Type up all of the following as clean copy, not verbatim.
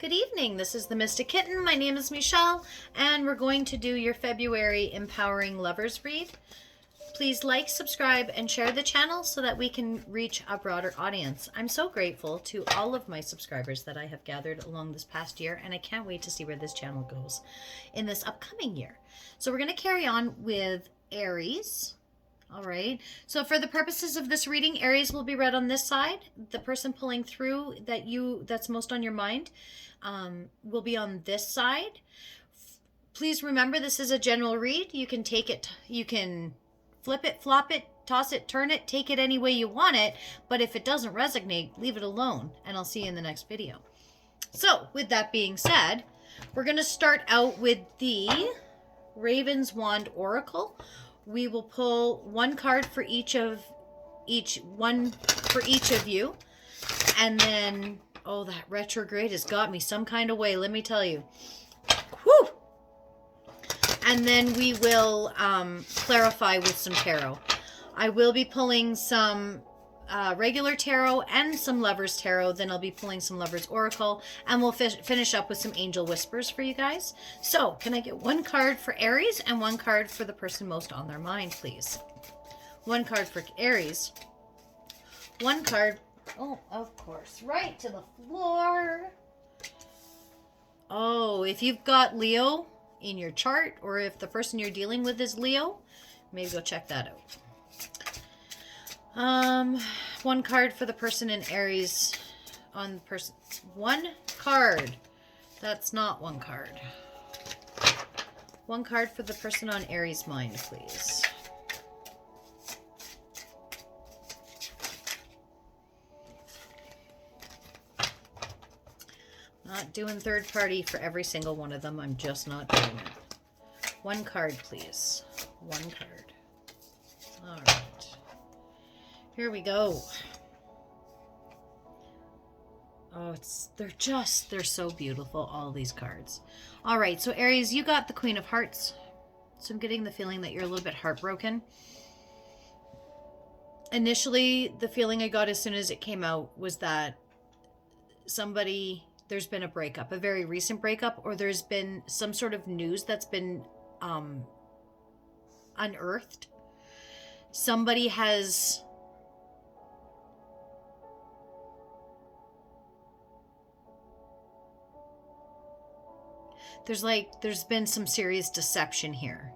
Good evening. This is the Mystic Kitten. My name is Mechelle, and we're going to do your February Empowering Lovers read. Please like, subscribe, and share the channel so that we can reach a broader audience. I'm so grateful to all of my subscribers that I have gathered along this past year, and I can't wait to see where this channel goes in this upcoming year. So we're going to carry on with Aries. All right, so for the purposes of this reading, Aries will be read on this side. The person pulling through that's most on your mind will be on this side. Please remember, this is a general read. You can take it, you can flip it, flop it, toss it, turn it, take it any way you want it. But if it doesn't resonate, leave it alone, and I'll see you in the next video. So with that being said, we're going to start out with the Raven's Wand Oracle. We will pull one card for each of you. And then, oh, that retrograde has got me some kind of way, let me tell you. Whew! And then we will clarify with some tarot. I will be pulling some regular tarot and some Lovers Tarot. Then I'll be pulling some Lovers Oracle, and we'll finish up with some Angel Whispers for you guys. So can I get one card for Aries and one card for the person most on their mind, please? One card for Aries. One card, oh, of course, right to the floor. Oh, if you've got Leo in your chart, or if the person you're dealing with is Leo, maybe go check that out. One card for the person in Aries on the person. One card. That's not one card. One card for the person on Aries' mind, please. Not doing third party for every single one of them. I'm just not doing it. One card, please. One card. All right. Here we go. Oh, they're so beautiful, all these cards. All right, so Aries, you got the Queen of Hearts. So I'm getting the feeling that you're a little bit heartbroken. Initially, the feeling I got as soon as it came out was that there's been a breakup, a very recent breakup, or there's been some sort of news that's been unearthed. Somebody has... There's been some serious deception here.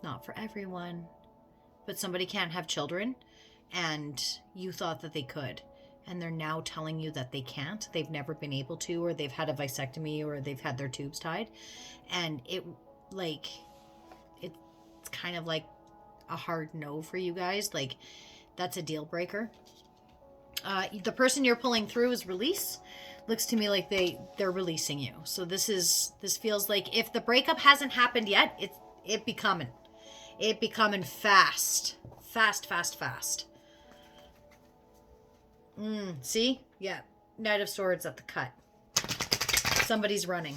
Not for everyone, but somebody can't have children, and you thought that they could, and they're now telling you that they can't. They've never been able to, or they've had a vasectomy, or they've had their tubes tied, and it's kind of like a hard no for you guys. Like, that's a deal breaker. The person you're pulling through is release. Looks to me like they're releasing you. So this feels like, if the breakup hasn't happened yet, it be coming fast. See? Yeah. Knight of Swords at the cut. Somebody's running.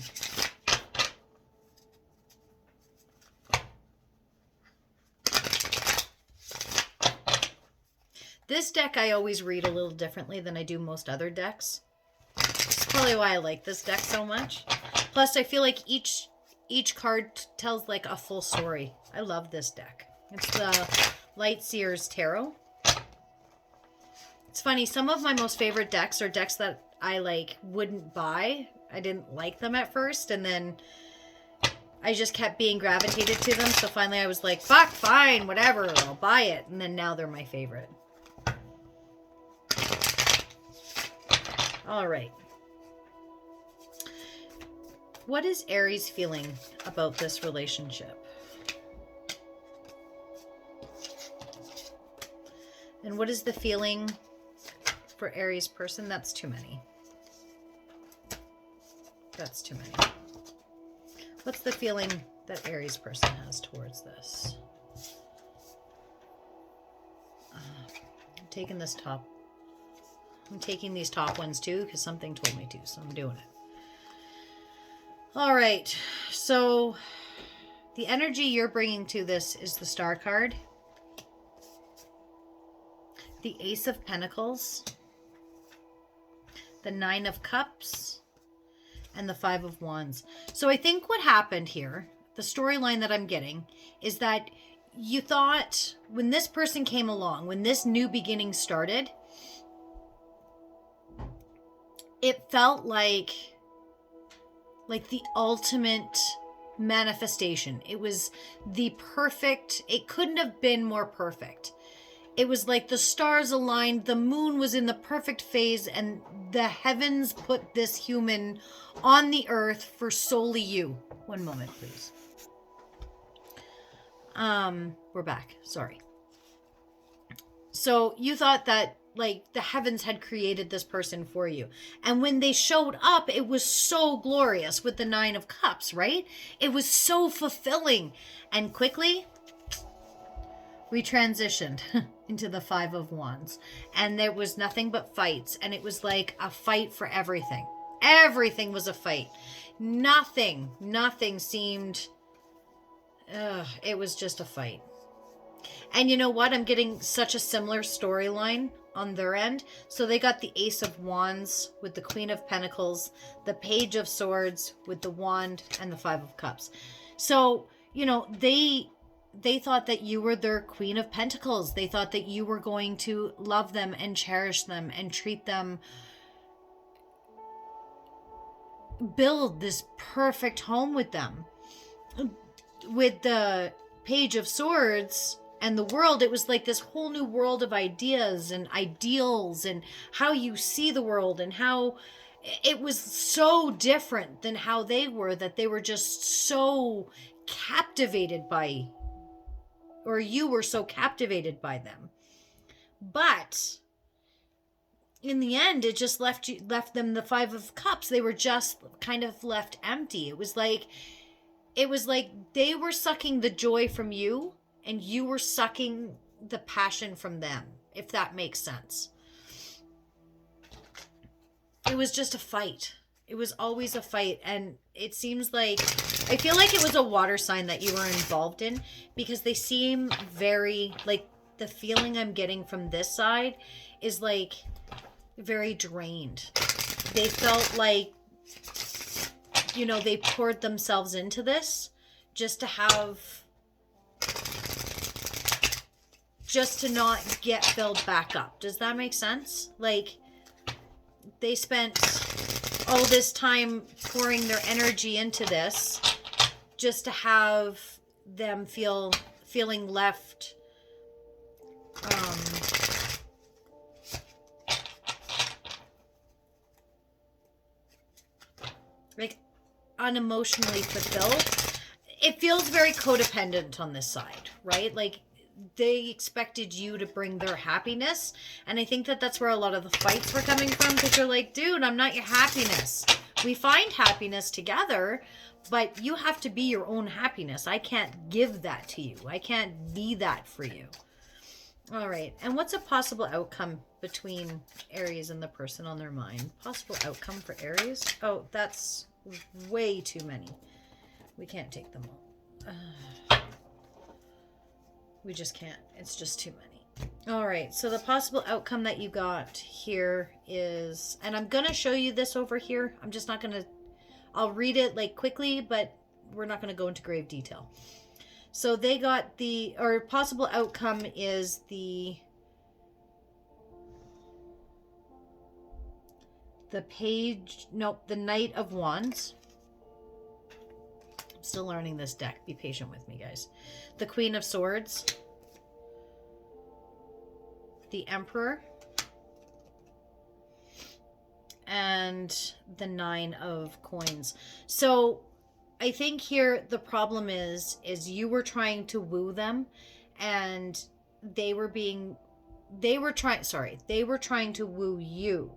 This deck I always read a little differently than I do most other decks. That's probably why I like this deck so much. Plus, I feel like each card tells like a full story. I love this deck. It's the Light Seers Tarot. It's funny, some of my most favorite decks are decks that I wouldn't buy. I didn't like them at first, and then I just kept being gravitated to them. So finally I was like, fuck, fine, whatever, I'll buy it. And then now they're my favorite. All right. What is Aries feeling about this relationship? And what is the feeling for Aries person? That's too many. That's too many. What's the feeling that Aries person has towards this? I'm taking this top. I'm taking these top ones too, because something told me to, so I'm doing it. All right, so the energy you're bringing to this is the Star card, the Ace of Pentacles, the Nine of Cups, and the Five of Wands. So I think what happened here, the storyline that I'm getting, is that you thought when this person came along, when this new beginning started, it felt like the ultimate manifestation. It was the perfect, it couldn't have been more perfect. It was like the stars aligned, the moon was in the perfect phase, and the heavens put this human on the earth for solely you. One moment, please. We're back. Sorry. So you thought that like the heavens had created this person for you. And when they showed up, it was so glorious with the Nine of Cups, right? It was so fulfilling. And quickly, we transitioned into the Five of Wands. And there was nothing but fights. And it was like a fight for everything. Everything was a fight. Nothing seemed... it was just a fight. And you know what? I'm getting such a similar storyline on their end. So they got the Ace of Wands with the Queen of Pentacles, the Page of Swords with the Wand, and the Five of Cups. So, you know, they thought that you were their Queen of Pentacles. They thought that you were going to love them and cherish them and treat them, build this perfect home with them. With the Page of Swords and the world, it was like this whole new world of ideas and ideals and how you see the world, and how it was so different than how they were, that they were just so captivated by, or you were so captivated by them. But in the end, it just left them the Five of Cups. They were just kind of left empty. It was like they were sucking the joy from you, and you were sucking the passion from them, if that makes sense. It was just a fight. It was always a fight. And it seems like, I feel like it was a water sign that you were involved in, because they seem very, like, the feeling I'm getting from this side is like very drained. They felt like, you know, they poured themselves into this just to not get filled back up. Does that make sense? Like, they spent all this time pouring their energy into this just to have them feeling left like unemotionally fulfilled. It feels very codependent on this side, right? Like, they expected you to bring their happiness. And I think that that's where a lot of the fights were coming from, because you're like, dude, I'm not your happiness. We find happiness together, but you have to be your own happiness. I can't give that to you. I can't be that for you. All right. And what's a possible outcome between Aries and the person on their mind? Possible outcome for Aries? Oh, that's way too many. We can't take them all. We just can't. It's just too many. All right. So the possible outcome that you got here is, and I'm going to show you this over here. I'm just not going to, I'll read it like quickly, but we're not going to go into grave detail. So they got the, or possible outcome is the Knight of Wands. I'm still learning this deck. Be patient with me, guys. The Queen of Swords. The Emperor. And the Nine of Coins. So I think here the problem is you were trying to woo them, and they were trying to woo you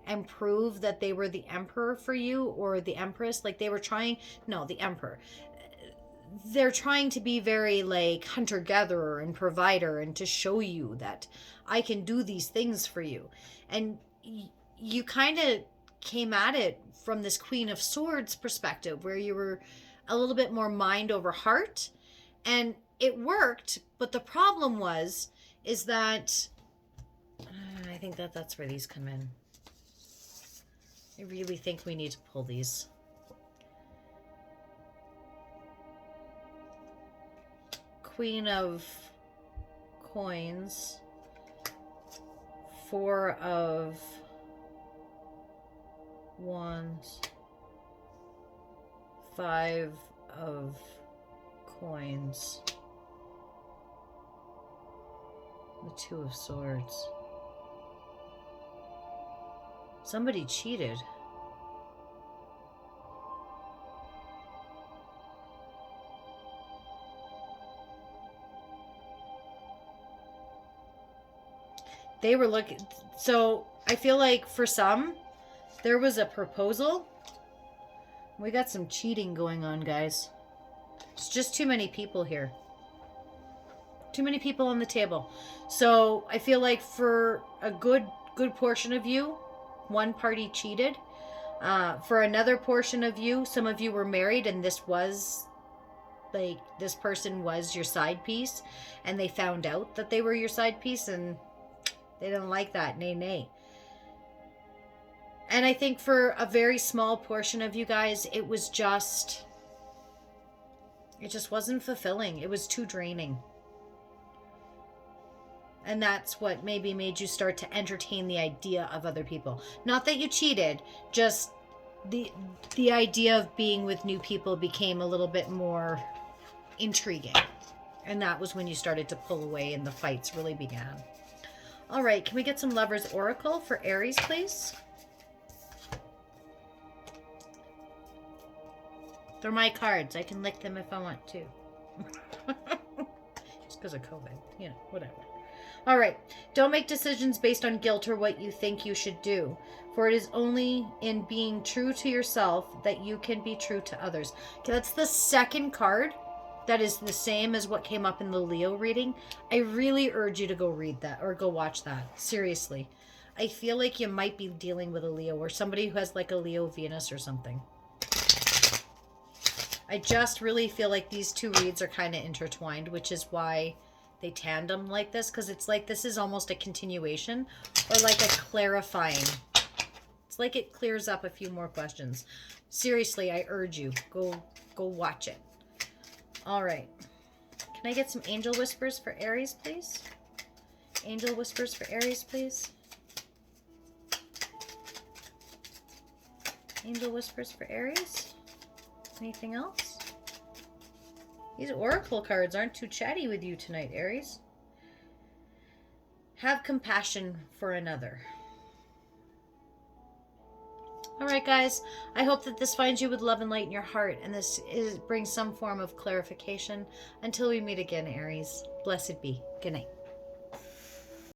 and prove that they were the emperor for you, or the empress. Like, they were trying, no, the emperor. They're trying to be very like hunter-gatherer and provider, and to show you that I can do these things for you. And you kind of came at it from this Queen of Swords perspective, where you were a little bit more mind over heart, and it worked. But the problem is that I think that's where these come in. I really think we need to pull these. Queen of Coins. 4 of Wands. 5 of Coins. The 2 of Swords. Somebody cheated. They were looking, so I feel like for some, there was a proposal. We got some cheating going on, guys. It's just too many people here. Too many people on the table. So I feel like for a good portion of you, one party cheated. For another portion of you, some of you were married and this was like, this person was your side piece and they found out that they were your side piece and they didn't like that. Nay, nay. And I think for a very small portion of you guys, it just wasn't fulfilling. It was too draining. And that's what maybe made you start to entertain the idea of other people. Not that you cheated, just the idea of being with new people became a little bit more intriguing. And that was when you started to pull away and the fights really began. All right, can we get some Lovers Oracle for Aries, please? They're my cards. I can lick them if I want to. Just because of COVID. You know, whatever. All right. Don't make decisions based on guilt or what you think you should do. For it is only in being true to yourself that you can be true to others. Okay, that's the second card. That is the same as what came up in the Leo reading. I really urge you to go read that or go watch that. Seriously. I feel like you might be dealing with a Leo or somebody who has like a Leo Venus or something. I just really feel like these two reads are kind of intertwined, which is why they tandem like this, because it's like this is almost a continuation or like a clarifying. It's like it clears up a few more questions. Seriously, I urge you, go watch it. All right. Can I get some Angel Whispers for Aries, please? Angel Whispers for Aries, please. Angel Whispers for Aries. Anything else? These Oracle cards aren't too chatty with you tonight, Aries. Have compassion for another. All right, guys. I hope that this finds you with love and light in your heart, and brings some form of clarification. Until we meet again, Aries. Blessed be. Good night.